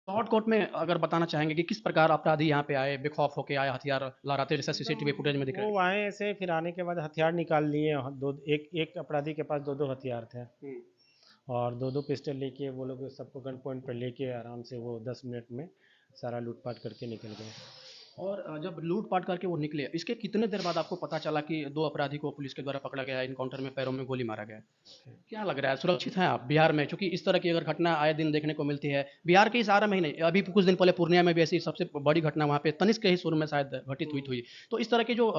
Shortcut में अगर बताना चाहेंगे कि किस प्रकार अपराधी यहाँ पे आए, बेखौफ होके आए, हथियार लहराते जैसा सीसीटीवी फुटेज में दिख रहा है? वो आए ऐसे, फिर आने के बाद हथियार निकाल लिए। दो एक एक अपराधी के पास दो दो हथियार थे, हुँ। और दो दो पिस्टल लेके वो लोग सबको गन पॉइंट पर लेके आराम से वो 10 मिनट में सारा लूटपाट करके निकल गए। और जब लूट-पाट करके वो निकले, इसके कितने देर बाद आपको पता चला कि 2 अपराधी को पुलिस के द्वारा पकड़ा गया है, एनकाउंटर में पैरों में गोली मारा गया है? क्या लग रहा है, सुरक्षित हैं आप बिहार में? चूँकि इस तरह की अगर घटना आए दिन देखने को मिलती है, बिहार के इस आरा में ही नहीं, अभी कुछ दिन पहले पूर्णिया में भी ऐसी सबसे बड़ी घटना वहाँ पे तनिष्क के ही शोरूम में शायद घटित हुई थी। तो इस तरह की जो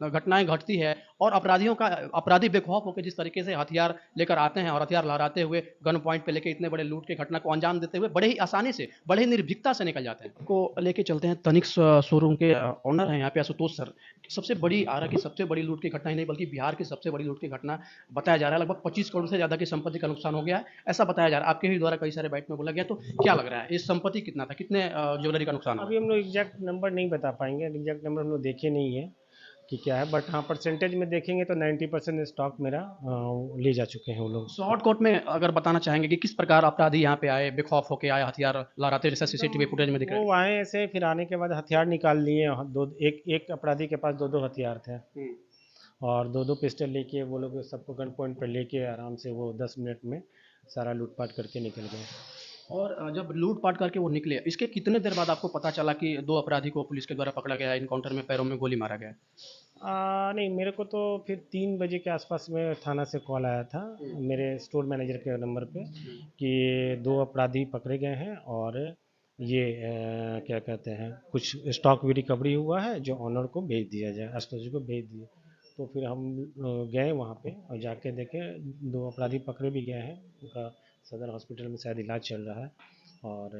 घटनाएँ घटती है और अपराधी बेखौफ होके जिस तरीके से हथियार लेकर आते हैं और हथियार लहराते हुए गन पॉइंट पे लेके इतने बड़े लूट की घटना को अंजाम देते हुए बड़े ही आसानी से, बड़े ही निर्भीकता से निकल जाते हैं। को लेके चलते हैं तनिष्क शोरूम के ओनर हैं यहाँ पे आशुतोष सर। सबसे बड़ी आरा की सबसे बड़ी लूट की घटना ही नहीं बल्कि बिहार की सबसे बड़ी लूट की घटना बताया जा रहा है। लगभग 25 करोड़ से ज़्यादा की संपत्ति का नुकसान हो गया है, ऐसा बताया जा रहा है। आपके ही द्वारा कई सारे बाइट में बोला गया, तो क्या लग रहा है, ये संपत्ति कितना था? कितने ज्वेलरी का नुकसान हुआ अभी है? हम लोग एग्जैक्ट नंबर नहीं बता पाएंगे, एग्जैक्ट नंबर हम लोग देखे नहीं है कि क्या है, बट हाँ परसेंटेज में देखेंगे तो 90% स्टॉक मेरा ले जा चुके हैं वो लोग। शॉर्टकट में अगर बताना चाहेंगे कि किस प्रकार अपराधी यहाँ पे आए, बेखौफ होके आए, हथियार लहराते जैसा एकदम सीसीटीवी फुटेज में दिख रहा वो आए ऐसे, फिर आने के बाद हथियार निकाल लिए। दो एक एक अपराधी के पास दो दो हथियार थे, है? और दो दो पिस्टल लेके वो लोग सबको गन पॉइंट पर लेके आराम से वो 10 मिनट में सारा लूटपाट करके निकल गए। और जब लूट-पाट करके वो निकले, इसके कितने देर बाद आपको पता चला कि 2 अपराधी को पुलिस के द्वारा पकड़ा गया है, एनकाउंटर में पैरों में गोली मारा गया है? नहीं, मेरे को तो फिर 3 बजे के आसपास में थाना से कॉल आया था मेरे स्टोर मैनेजर के नंबर पे कि दो अपराधी पकड़े गए हैं, और ये क्या कहते हैं, कुछ स्टॉक भी रिकवरी हुआ है जो ऑनर को भेज दिया जाए, आशुतोष जी को भेज दिए। तो फिर हम गए वहाँ पे और जाके देखे, दो अपराधी पकड़े भी गए हैं, उनका सदर हॉस्पिटल में शायद इलाज चल रहा है। और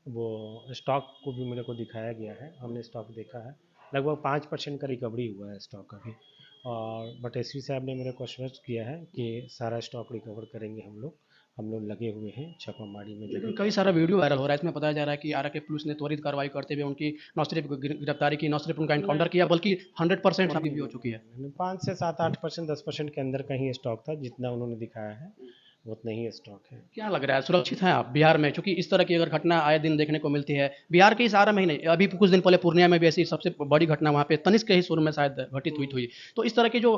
वो स्टॉक को भी मेरे को दिखाया गया है, हमने स्टॉक देखा है, लगभग 5% का रिकवरी हुआ है स्टॉक का भी। और बट एसपी साहब ने मेरे को आश्वस्त किया है कि सारा स्टॉक रिकवर करेंगे हम लोग लगे हुए हैं छापामारी में लेकिन जगह। कई सारा वीडियो वायरल हो रहा है, इसमें बताया जा रहा है कि आरा के पुलिस ने त्वरित कार्रवाई करते हुए उनकी न सिर्फ गिरफ्तारी की, न सिर्फ उनका एनकाउंटर किया, बल्कि 100% नहीं भी हो चुकी है। नहीं, 5 से 7 8% 10% के अंदर का ही स्टॉक था, जितना उन्होंने दिखाया है उतना ही स्टॉक है। क्या लग रहा है, सुरक्षित हैं आप बिहार में? चूँकि इस तरह की अगर घटना आए दिन देखने को मिलती है, बिहार के इस आरा में ही नहीं, अभी कुछ दिन पहले पूर्णिया में भी ऐसी सबसे बड़ी घटना वहाँ पे तनिष्क के ही शोरूम में शायद घटित हुई थी। तो इस तरह की जो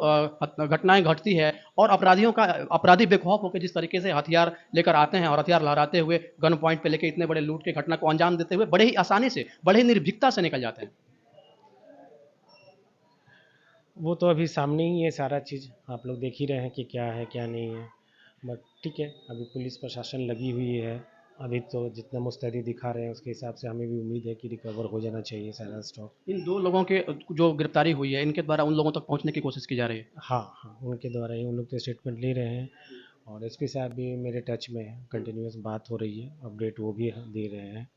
घटनाएँ घटती है और अपराधी बेखौफ होके जिस तरीके से हथियार लेकर आते हैं और हथियार लहराते हुए गन पॉइंट पे लेके इतने बड़े लूट की घटना को अंजाम देते हुए बड़े ही आसानी से, बड़े ही निर्भीकता से निकल जाते हैं। वो तो अभी सामने ही है सारा चीज़, आप लोग देख ही रहे हैं कि क्या है क्या नहीं है। बट ठीक है, अभी पुलिस प्रशासन लगी हुई है, अभी तो जितना मुस्तैदी दिखा रहे हैं उसके हिसाब से हमें भी उम्मीद है कि रिकवर हो जाना चाहिए सारा स्टॉक। इन 2 लोगों के जो गिरफ्तारी हुई है, इनके द्वारा उन लोगों तक पहुँचने की कोशिश की जा रही है। हाँ हाँ, उनके द्वारा ही उन लोग तो स्टेटमेंट ले रहे हैं, और एसपी साहब भी मेरे टच में है, कंटिन्यूस बात हो रही है, अपडेट वो भी दे रहे हैं।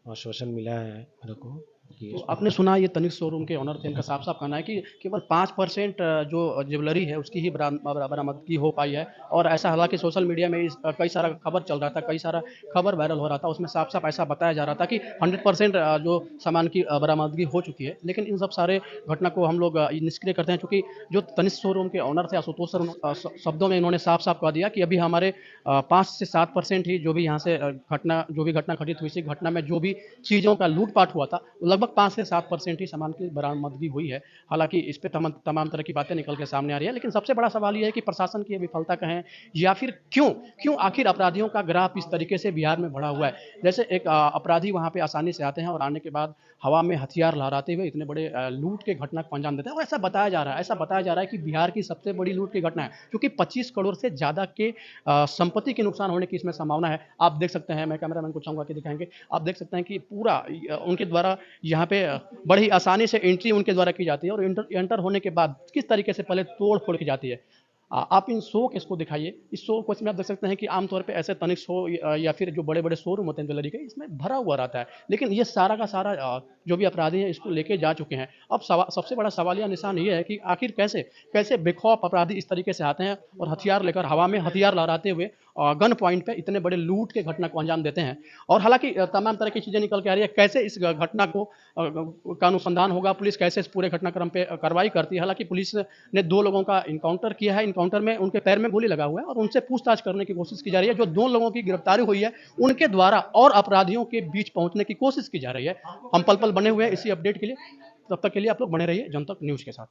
आश्वासन मिला है मेरे को कि तो इस आपने पर। सुना ये तनिष्क शोरूम के ओनर थे, इनका साफ-साफ कहना है कि केवल 5% जो ज्वेलरी है उसकी ही बरामदगी हो पाई है और ऐसा हालाँकि सोशल मीडिया में कई सारा खबर चल रहा था, कई सारा खबर वायरल हो रहा था, उसमें साफ-साफ ऐसा बताया जा रहा था कि 100% जो सामान की बरामदगी हो चुकी है। लेकिन इन सब सारे घटना को हम लोग निष्क्रिय करते हैं चूँकि जो तनिष्क शोरूम के ओनर थे आशुतोष सर शब्दों में इन्होंने साफ-साफ कह दिया कि अभी हमारे 5 से 7% ही जो भी यहाँ से जो भी घटना घटित हुई थी, घटना में जो भी चीज़ों का लूट-पाट हुआ था, लगभग 5 से 7% ही सामान की बरामदगी हुई है। हालाँकि इस पे तमाम तरह की बातें निकल के सामने आ रही है, लेकिन सबसे बड़ा सवाल ये है कि प्रशासन की विफलता कहें या फिर क्यों आखिर अपराधियों का ग्राफ इस तरीके से बिहार में बढ़ा हुआ है? जैसे एक अपराधी वहाँ पे आसानी से आते हैं और आने के बाद हवा में हथियार लहराते हुए इतने बड़े लूट के घटना को अंजाम देते हैं और ऐसा बताया जा रहा है कि बिहार की सबसे बड़ी लूट की घटना है, क्योंकि 25 करोड़ से ज़्यादा के संपत्ति के नुकसान होने की इसमें संभावना है। आप देख सकते हैं, मैं कैमरामैन को चाहूँगा कि दिखाएँगे। आप देख सकते हैं कि पूरा उनके द्वारा यहाँ पे बड़ी आसानी से एंट्री उनके द्वारा की जाती है और एंटर होने के बाद किस तरीके से पहले तोड़-फोड़ की जाती है। आप इन शो के इसको दिखाइए। इस शो को इसमें आप देख सकते हैं कि आमतौर पे ऐसे तनिष्क शो या फिर जो बड़े-बड़े शोरूम होते हैं ज्वेलरी के, इसमें भरा हुआ रहता है। लेकिन ये सारा का सारा जो भी अपराधी हैं इसको लेके जा चुके हैं। अब सबसे बड़ा सवालिया निशान ये है कि आखिर कैसे बेखौफ अपराधी इस तरीके से आते हैं और हथियार लेकर हवा में हथियार लहराते हुए गन पॉइंट पे इतने बड़े लूट के घटना को अंजाम देते हैं। और हालाँकि तमाम तरह की चीज़ें निकल के आ रही है, कैसे इस घटना को का अनुसंधान होगा, पुलिस कैसे इस पूरे घटनाक्रम पे कार्रवाई करती है। हालाँकि पुलिस ने 2 लोगों का एनकाउंटर किया है, एनकाउंटर एनकाउंटर में उनके पैर में गोली लगा हुआ है और उनसे पूछताछ करने की कोशिश की जा रही है। जो 2 लोगों की गिरफ्तारी हुई है, उनके द्वारा और अपराधियों के बीच पहुँचने की कोशिश की जा रही है। हम पल-पल बने हुए हैं इसी अपडेट के लिए। तब तक के लिए आप लोग बने रहिए जनतक न्यूज़ के साथ।